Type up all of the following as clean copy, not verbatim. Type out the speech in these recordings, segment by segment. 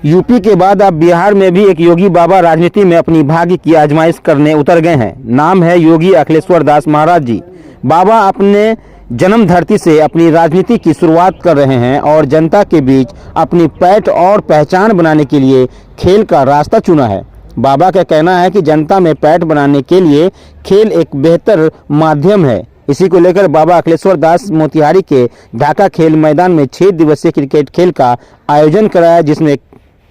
UP के बाद अब बिहार में भी एक योगी बाबा राजनीति में अपनी भाग्य की आजमाइश करने उतर गए हैं। नाम है योगी अखिलेश्वर दास महाराज जी। बाबा अपने जन्म धरती से अपनी राजनीति की शुरुआत कर रहे हैं और जनता के बीच अपनी पैठ और पहचान बनाने के लिए खेल का रास्ता चुना है। बाबा का कहना है कि जनता में पैठ बनाने के लिए खेल एक बेहतर माध्यम है। इसी को लेकर बाबा अखिलेश्वर दास मोतिहारी के ढाका खेल मैदान में 6 दिवसीय क्रिकेट खेल का आयोजन कराया, जिसमें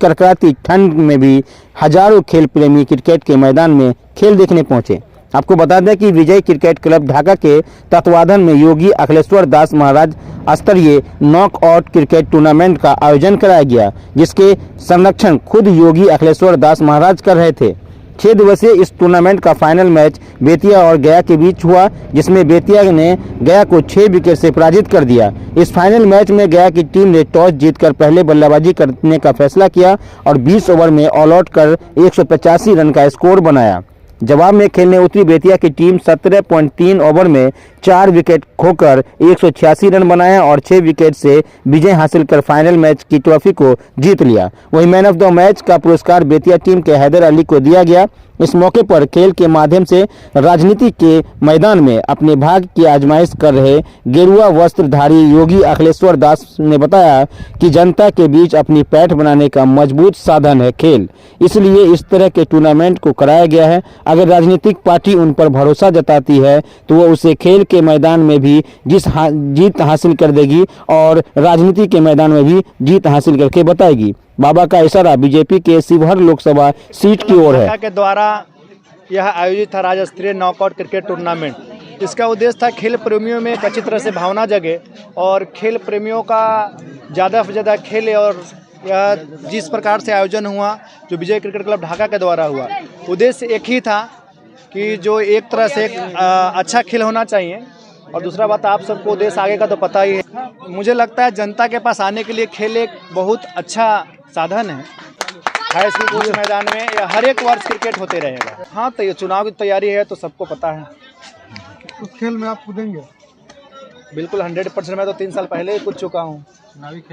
कड़कड़ाती ठंड में भी हजारों खेल प्रेमी क्रिकेट के मैदान में खेल देखने पहुंचे। आपको बता दें कि विजय क्रिकेट क्लब ढाका के तत्वाधान में योगी अखिलेश्वर दास महाराज स्तरीय नॉकआउट क्रिकेट टूर्नामेंट का आयोजन कराया गया, जिसके संरक्षण खुद योगी अखिलेश्वर दास महाराज कर रहे थे। 6 दिवसीय इस टूर्नामेंट का फाइनल मैच बेतिया और गया के बीच हुआ, जिसमें बेतिया ने गया को 6 विकेट से पराजित कर दिया। इस फाइनल मैच में गया की टीम ने टॉस जीतकर पहले बल्लेबाजी करने का फैसला किया और 20 ओवर में ऑल आउट कर 185 रन का स्कोर बनाया। जवाब में खेलने उतरी बेतिया की टीम 17.3 ओवर में 4 विकेट खोकर 186 रन बनाया और 6 विकेट से विजय हासिल कर फाइनल मैच की ट्रॉफी को जीत लिया। वहीं मैन ऑफ द मैच का पुरस्कार बेतिया टीम के हैदर अली को दिया गया। इस मौके पर खेल के माध्यम से राजनीति के मैदान में अपने भाग्य की आजमाइश कर रहे गेरुआ वस्त्रधारी योगी अखिलेश्वर दास ने बताया कि जनता के बीच अपनी पैठ बनाने का मजबूत साधन है खेल, इसलिए इस तरह के टूर्नामेंट को कराया गया है। अगर राजनीतिक पार्टी उन पर भरोसा जताती है तो वो उसे खेल के मैदान में भी जीत हासिल कर देगी और राजनीति के मैदान में भी जीत हासिल करके बताएगी। बाबा का इशारा बीजेपी के शिवहर लोकसभा सीट की ओर है। के द्वारा यह आयोजित था राज्य स्तरीय नॉकआउट क्रिकेट टूर्नामेंट। इसका उद्देश्य था खेल प्रेमियों में एक अच्छी तरह से भावना जगे और खेल प्रेमियों का ज़्यादा से ज़्यादा खेले। और यह जिस प्रकार से आयोजन हुआ, जो विजय क्रिकेट क्लब ढाका के द्वारा हुआ, उद्देश्य एक ही था कि जो एक तरह से अच्छा खेल होना चाहिए। और दूसरा बात, आप सबको उद्देश्य आगे का तो पता ही है। मुझे लगता है जनता के पास आने के लिए खेल एक बहुत अच्छा साधन है। हाई स्कूल कोच मैदान में हर एक वर्ष क्रिकेट होते रहेगा। हाँ, तो ये चुनाव की तैयारी है तो सबको पता है। उस खेल में आप कूदेंगे? बिल्कुल 100%। मैं तो 3 साल पहले ही कूद चुका हूँ।